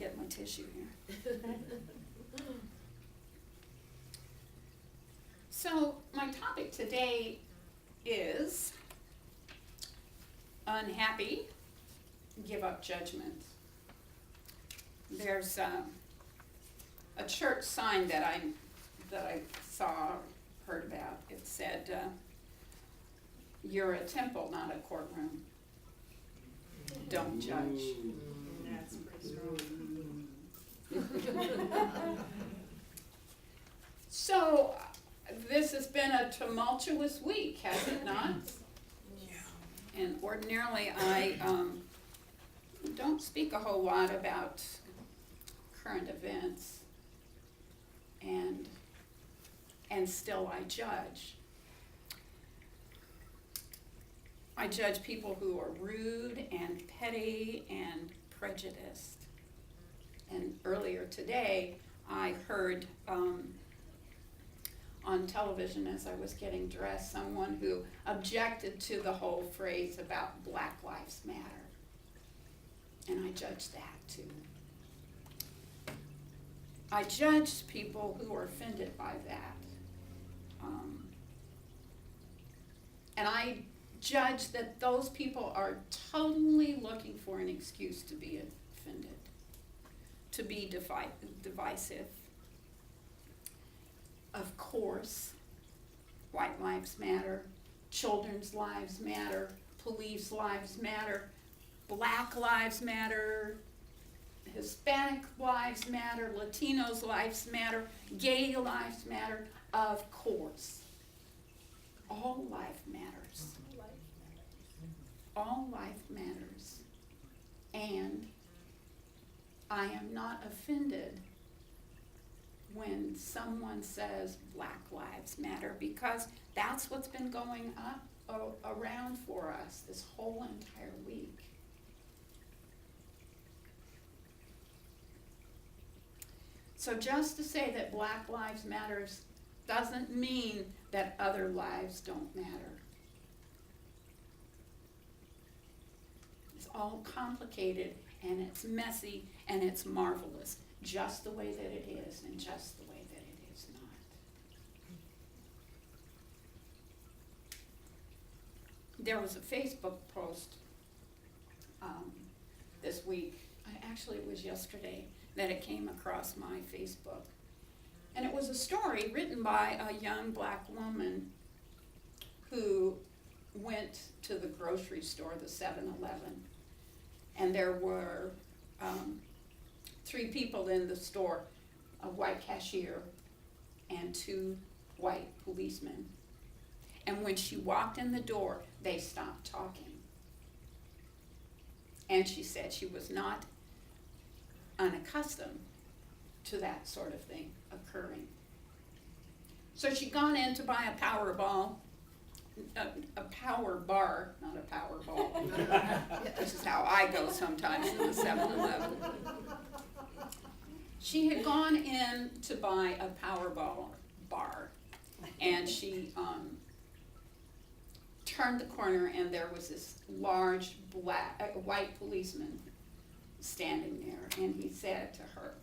get my tissue here. So my topic today is unhappy, give up judgment. There's a church sign that I saw, heard about. It said, "You're a temple, not a courtroom. Don't judge." That's pretty strong. So, this has been a tumultuous week, has it not? Yeah. And ordinarily, I don't speak a whole lot about current events, and still I judge. I judge people who are rude and petty and prejudiced. And earlier today, I heard on television as I was getting dressed, someone who objected to the whole phrase about Black Lives Matter. And I judged that too. I judged people who are offended by that. And I judge that those people are totally looking for an excuse to be offended, to be divisive. Of course, white lives matter, children's lives matter, police lives matter, black lives matter, Hispanic lives matter, Latinos lives matter, gay lives matter, of course. All life matters. All life matters. And I am not offended when someone says Black Lives Matter, because that's what's been going around for us this whole entire week. So just to say that Black Lives Matters doesn't mean that other lives don't matter. It's all complicated, and it's messy, and it's marvelous, just the way that it is, and just the way that it is not. There was a Facebook post this week, actually it was yesterday, that it came across my Facebook. And it was a story written by a young black woman who went to the grocery store, the 7-Eleven, and there were 3 people in the store, a white cashier and 2 white policemen. And when she walked in the door, they stopped talking. And she said she was not unaccustomed to that sort of thing occurring. So she'd gone in to buy a power bar, not a power ball. This is how I go sometimes in the 7-Eleven. She had gone in to buy a Powerball bar, and she turned the corner, and there was this large white policeman standing there, and he said to her,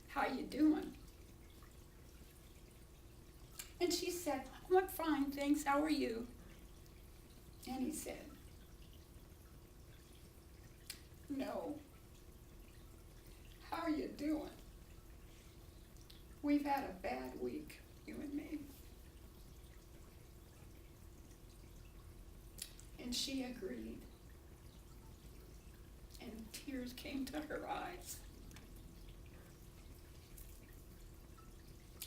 "How you doing?" And she said, "I'm fine, thanks, how are you?" And he said, "No, how are you doing? We've had a bad week, you and me." And she agreed. And tears came to her eyes.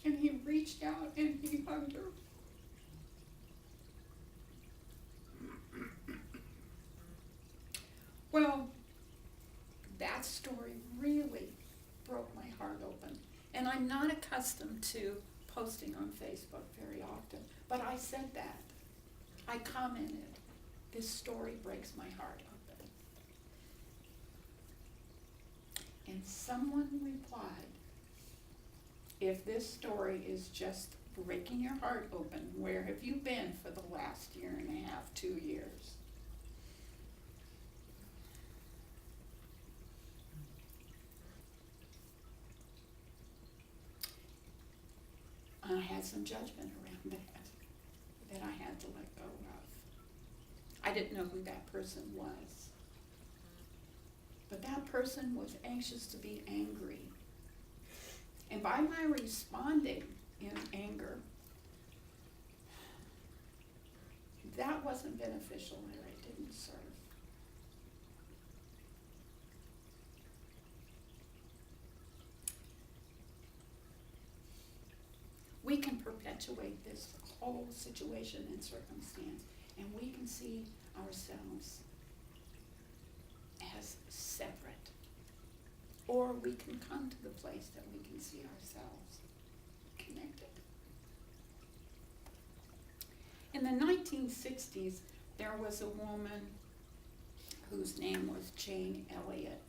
And he reached out and he hugged her. Well, that story really broke my heart open. And I'm not accustomed to posting on Facebook very often, but I said that. I commented, "This story breaks my heart open." And someone replied, "If this story is just breaking your heart open, where have you been for the last 1.5 years, 2 years?" some judgment around that I had to let go of. I didn't know who that person was. But that person was anxious to be angry. And by my responding in anger, that wasn't beneficial and it didn't serve. We can perpetuate this whole situation and circumstance, and we can see ourselves as separate. Or we can come to the place that we can see ourselves connected. In the 1960s, there was a woman whose name was Jane Elliott.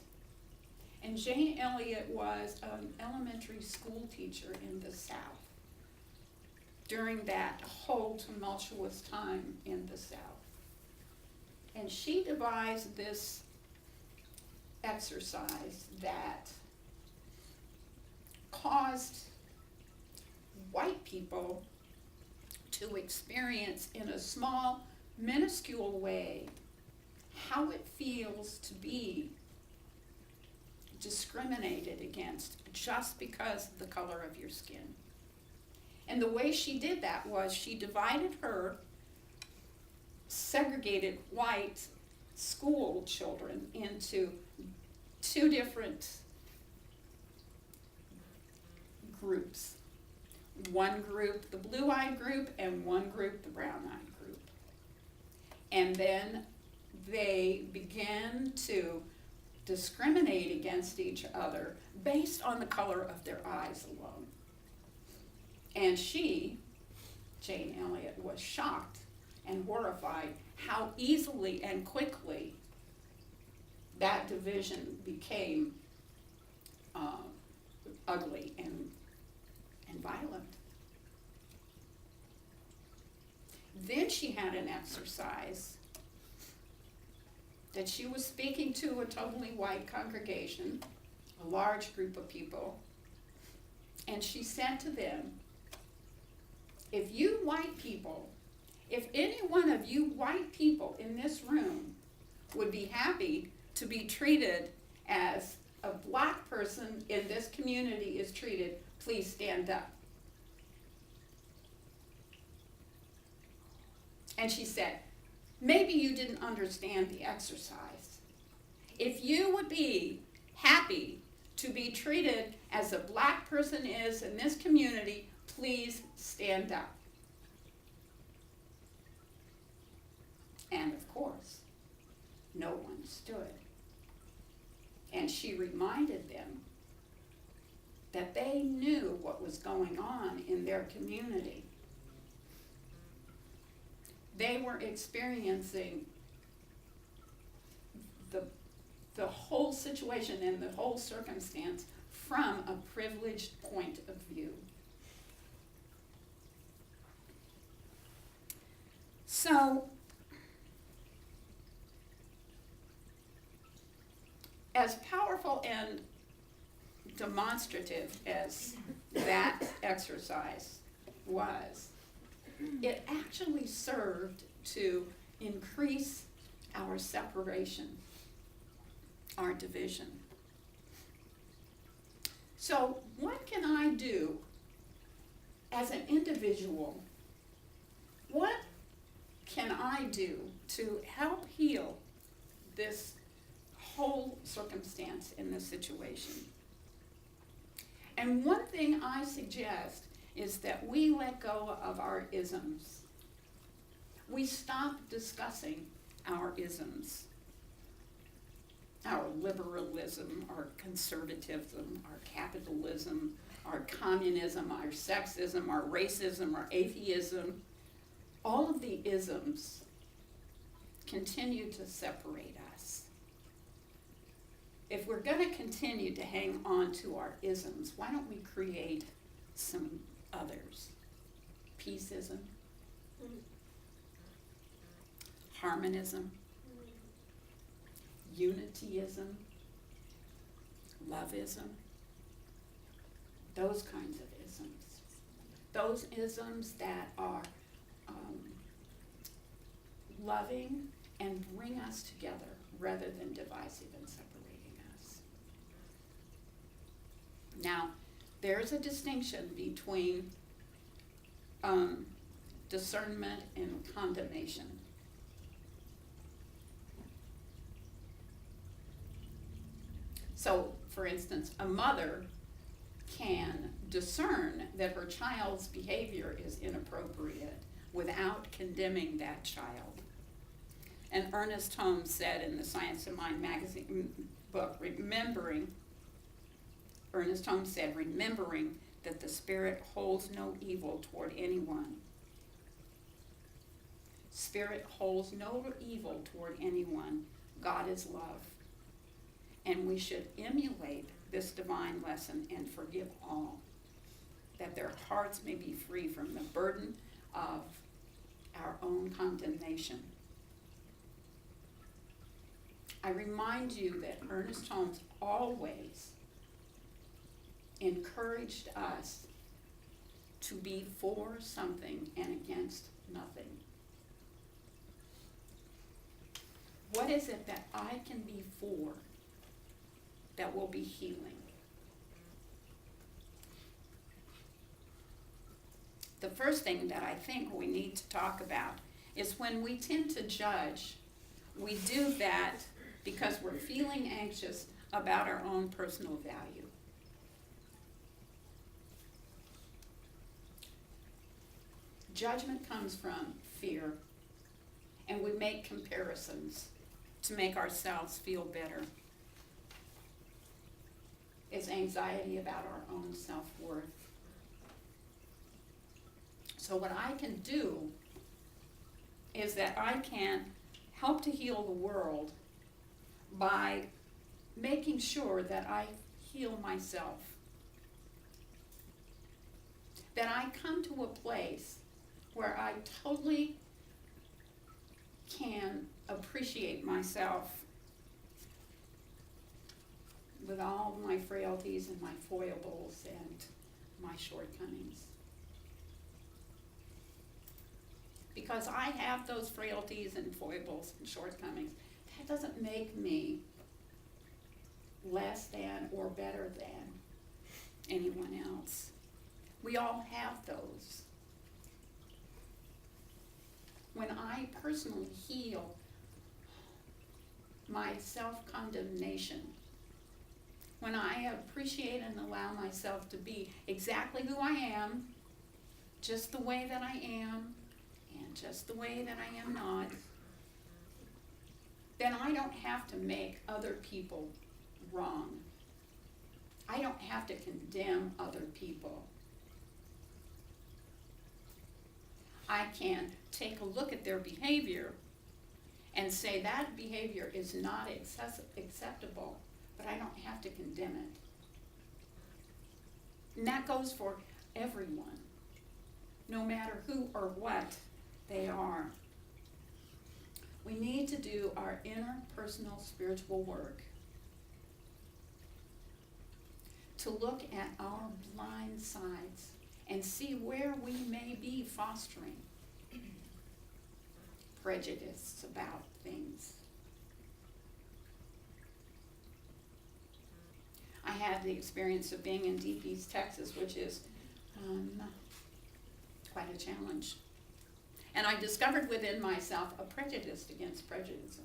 And Jane Elliott was an elementary school teacher in the South during that whole tumultuous time in the South. And she devised this exercise that caused white people to experience in a small, minuscule way how it feels to be discriminated against just because of the color of your skin. And the way she did that was she divided her segregated white school children into two different groups. One group, the blue-eyed group, and one group, the brown-eyed group. And then they began to discriminate against each other based on the color of their eyes alone. And she, Jane Elliott, was shocked and horrified how easily and quickly that division became ugly and violent. Then she had an exercise that she was speaking to a totally white congregation, a large group of people, and she said to them, if you white people, if any one of you white people in this room would be happy to be treated as a black person in this community is treated, please stand up. And she said, maybe you didn't understand the exercise. If you would be happy to be treated as a black person is in this community, please stand up. And of course, no one stood. And she reminded them that they knew what was going on in their community. They were experiencing the whole situation and the whole circumstance from a privileged point of view. So, as powerful and demonstrative as that exercise was, it actually served to increase our separation, our division. So what can I do as an individual? What can I do to help heal this whole circumstance in this situation? And one thing I suggest is that we let go of our isms. We stop discussing our isms, our liberalism, our conservatism, our capitalism, our communism, our sexism, our racism, our atheism. All of the isms continue to separate us. If we're going to continue to hang on to our isms, why don't we create some others? Peaceism, harmonism, unityism, loveism, those kinds of isms. those isms that are loving and bring us together rather than divisive and separating us. Now, there's a distinction between discernment and condemnation. So, for instance, a mother can discern that her child's behavior is inappropriate without condemning that child. And Ernest Holmes said in the Science of Mind magazine book, Ernest Holmes said, remembering that the Spirit holds no evil toward anyone. Spirit holds no evil toward anyone. God is love. And we should emulate this divine lesson and forgive all, that their hearts may be free from the burden of our own condemnation. I remind you that Ernest Holmes always encouraged us to be for something and against nothing. What is it that I can be for that will be healing? The first thing that I think we need to talk about is when we tend to judge, we do that because we're feeling anxious about our own personal value. Judgment comes from fear, and we make comparisons to make ourselves feel better. It's anxiety about our own self-worth. So what I can do is that I can help to heal the world by making sure that I heal myself. That I come to a place where I totally can appreciate myself with all my frailties and my foibles and my shortcomings. Because I have those frailties and foibles and shortcomings, that doesn't make me less than or better than anyone else. We all have those. When I personally heal my self-condemnation, when I appreciate and allow myself to be exactly who I am, just the way that I am, and just the way that I am not, then I don't have to make other people wrong. I don't have to condemn other people. I can take a look at their behavior and say that behavior is not acceptable, but I don't have to condemn it. And that goes for everyone, no matter who or what they are. We need to do our interpersonal spiritual work to look at our blind sides and see where we may be fostering prejudice about things. I had the experience of being in Deep East Texas, which is quite a challenge. And I discovered within myself a prejudice against prejudice.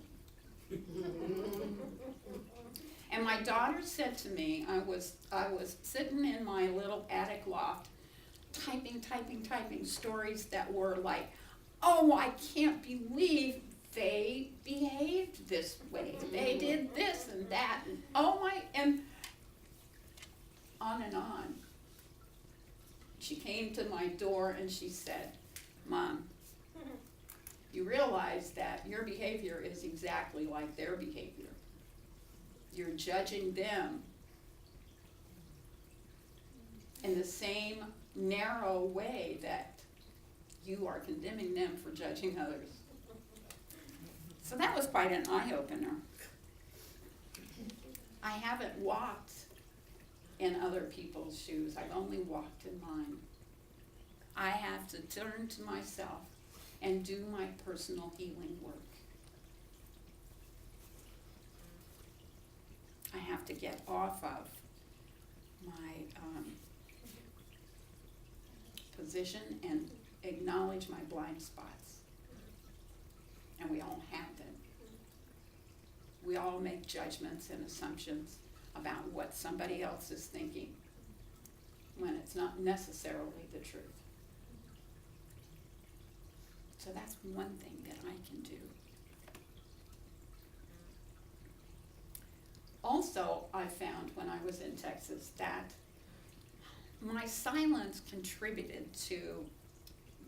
And my daughter said to me, I was sitting in my little attic loft, typing stories that were like, oh, I can't believe they behaved this way. They did this and that, and oh my, and on and on. She came to my door and she said, Mom, you realize that your behavior is exactly like their behavior. You're judging them in the same narrow way that you are condemning them for judging others. So that was quite an eye-opener. I haven't walked in other people's shoes. I've only walked in mine. I have to turn to myself and do my personal healing work. I have to get off of my position and acknowledge my blind spots. And we all have them. We all make judgments and assumptions about what somebody else is thinking when it's not necessarily the truth. So that's one thing that I can do. Also, I found when I was in Texas that my silence contributed to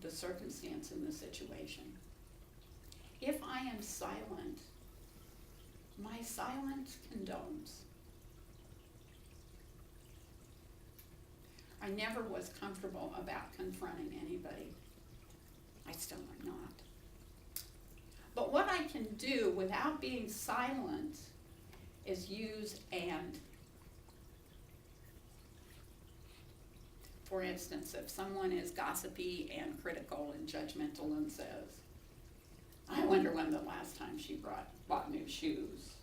the circumstance in the situation. If I am silent, my silence condones. I never was comfortable about confronting anybody. I still am not. But what I can do without being silent is use and. For instance, if someone is gossipy and critical and judgmental and says, I wonder when the last time she bought new shoes.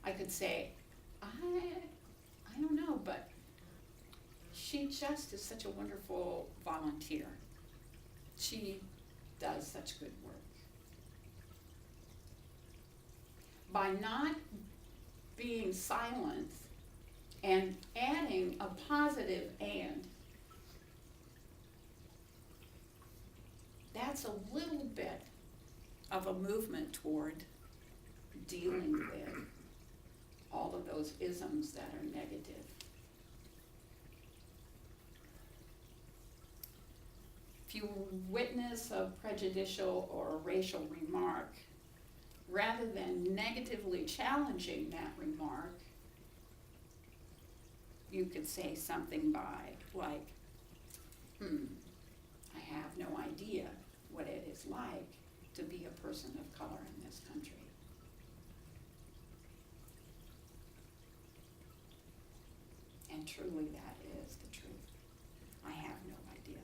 I could say, I don't know, but she just is such a wonderful volunteer. She does such good work. By not being silent and adding a positive and, that's a little bit of a movement toward dealing with all of those isms that are negative. If you witness a prejudicial or a racial remark, rather than negatively challenging that remark, you could say something like, I have no idea what it is like to be a person of color in this country. And truly that is the truth. I have no idea.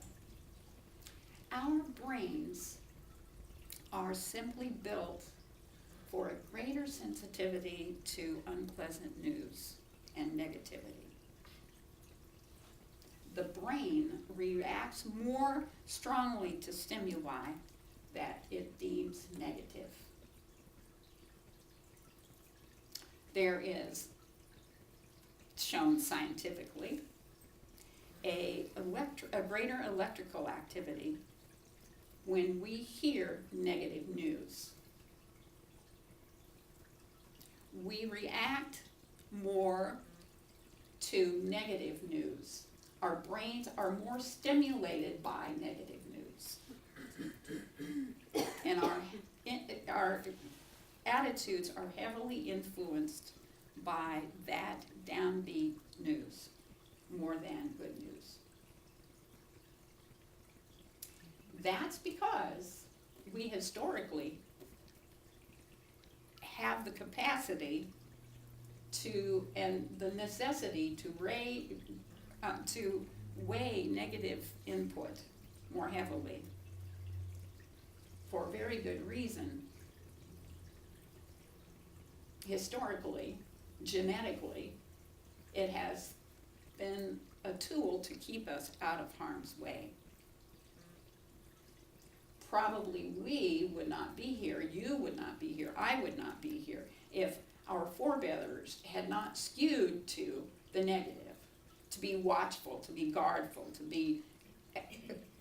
Our brains are simply built for a greater sensitivity to unpleasant news and negativity. The brain reacts more strongly to stimuli that it deems negative. There is, shown scientifically, a greater electrical activity when we hear negative news. We react more to negative news. Our brains are more stimulated by negative news. And our attitudes are heavily influenced by that downbeat news more than good news. That's because we historically have the capacity to, and the necessity to weigh negative input more heavily for a very good reason. Historically, genetically, it has been a tool to keep us out of harm's way. Probably we would not be here, you would not be here, I would not be here if our forebears had not skewed to the negative, to be watchful, to be guardful, to be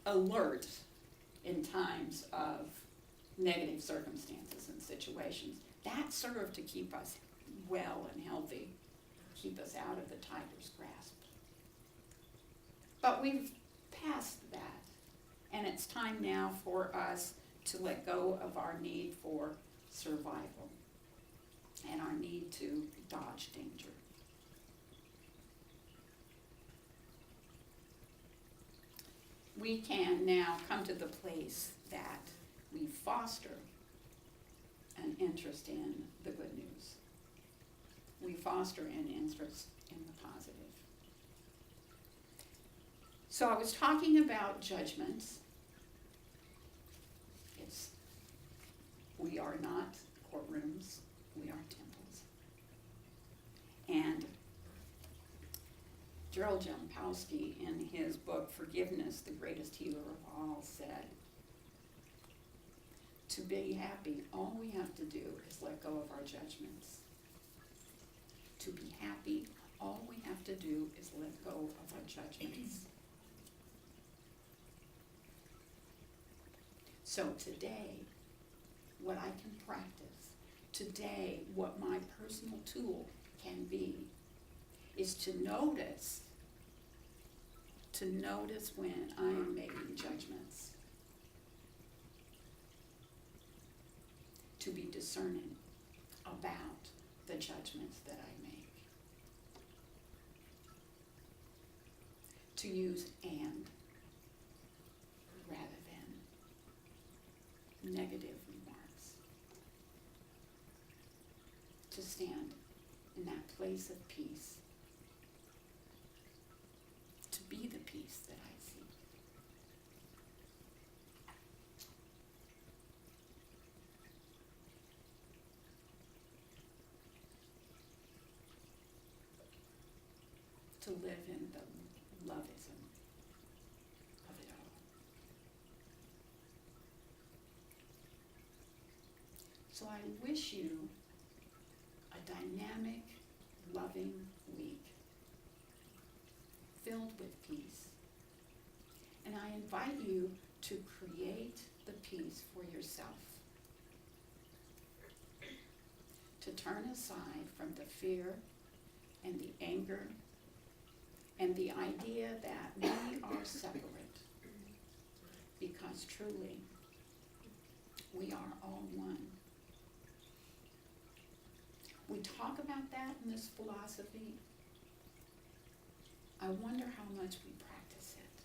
alert in times of negative circumstances and situations. That served to keep us well and healthy, keep us out of the tiger's grasp. But we've passed that, and it's time now for us to let go of our need for survival and our need to dodge danger. We can now come to the place that we foster an interest in the good news. We foster an interest in the positive. So I was talking about judgments. We are not courtrooms, we are temples. And Gerald Jampowski, in his book, Forgiveness, the Greatest Healer of All, said, to be happy, all we have to do is let go of our judgments. To be happy, all we have to do is let go of our judgments. So today, what I can practice, today, what my personal tool can be, is to notice when I am making judgments. To be discerning about the judgments that I make. To use and rather than negative remarks. To stand in that place of peace. To be the peace that I see. To live in the loveism of it all. So I wish you a dynamic, loving week filled with peace. And I invite you to create the peace for yourself. To turn aside from the fear and the anger and the idea that we are separate, because truly, we are all one. We talk about that in this philosophy. I wonder how much we practice it.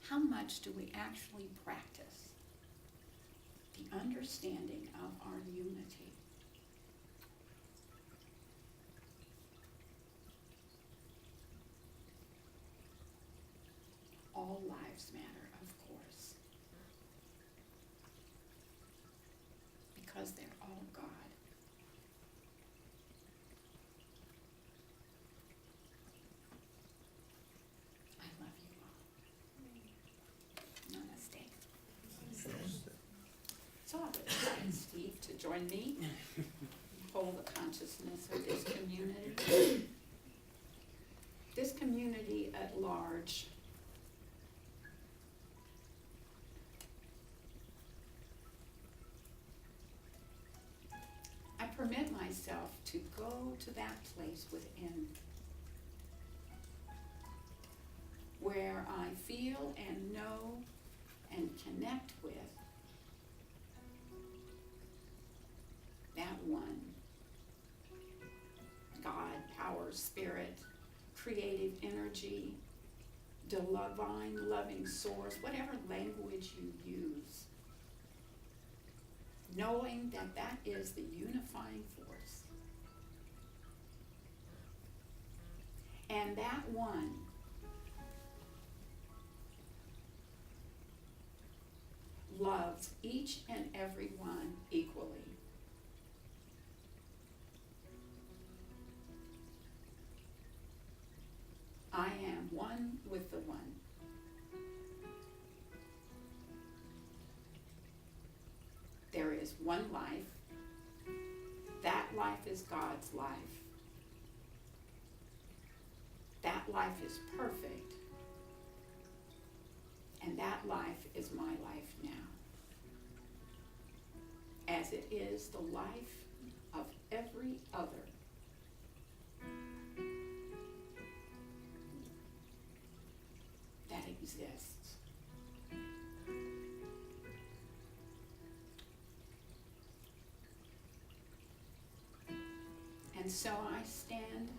How much do we actually practice the understanding of our unity? All lives matter, of course, because they're all God. I love you all. Namaste. So I would invite Steve to join me, hold the consciousness of this community. This community at large. I permit myself to go to that place within where I feel and know and connect with that one God, power, spirit, creative energy, divine loving source, whatever language you use. Knowing that that is the unifying force. And that one loves each and every one equally. I am one with the one. There is one life. That life is God's life. That life is perfect. And that life is my life now. As it is the life of every other. That exists. And so I stand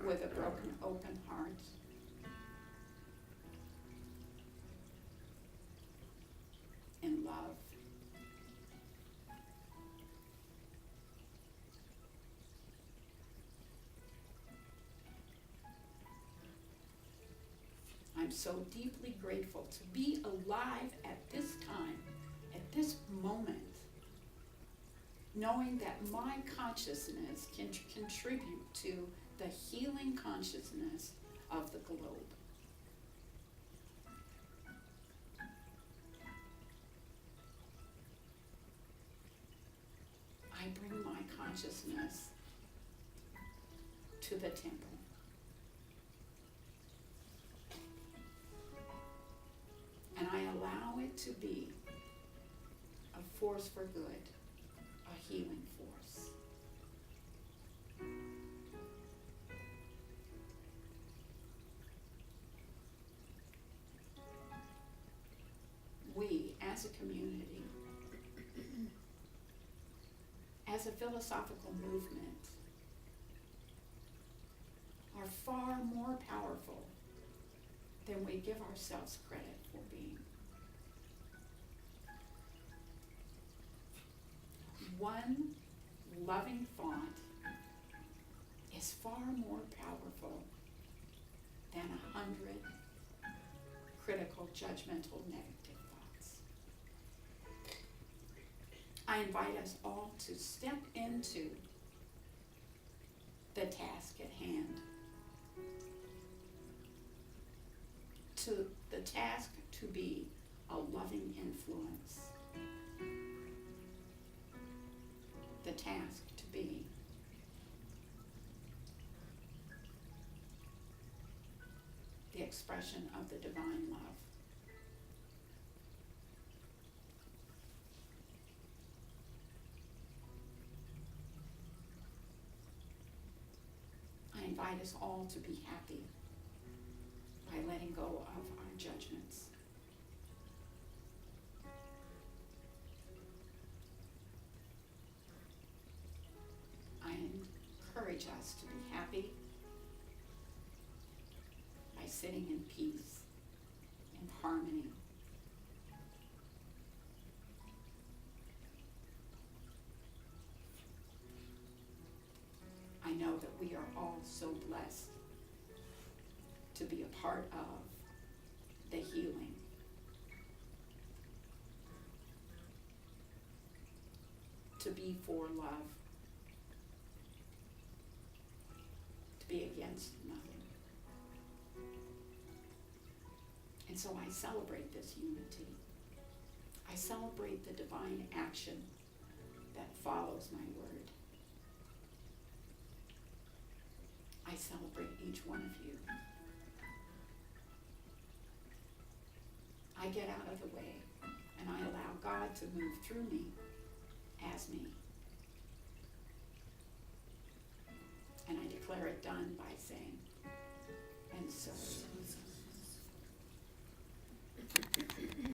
with a broken, open heart. In love. am so deeply grateful to be alive at this time, at this moment, knowing that my consciousness can contribute to the healing consciousness of the globe. I bring my consciousness to the temple. And I allow it to be a force for good, a healing force. We, as a community, as a philosophical movement, are far more powerful than we give ourselves credit for being. One loving thought is far more powerful than 100 critical, judgmental, negative thoughts. I invite us all to step into the task at hand, to the task to be a loving influence, the task to be the expression of the divine love. I invite us all to be happy by letting go of our judgments. I encourage us to be happy by sitting in peace, in harmony. I know that we are all so blessed to be a part of the healing. To be for love. To be against nothing. And so I celebrate this unity. I celebrate the divine action that follows my word. I celebrate each one of you. I get out of the way and I allow God to move through me as me. And I declare it done by saying, and so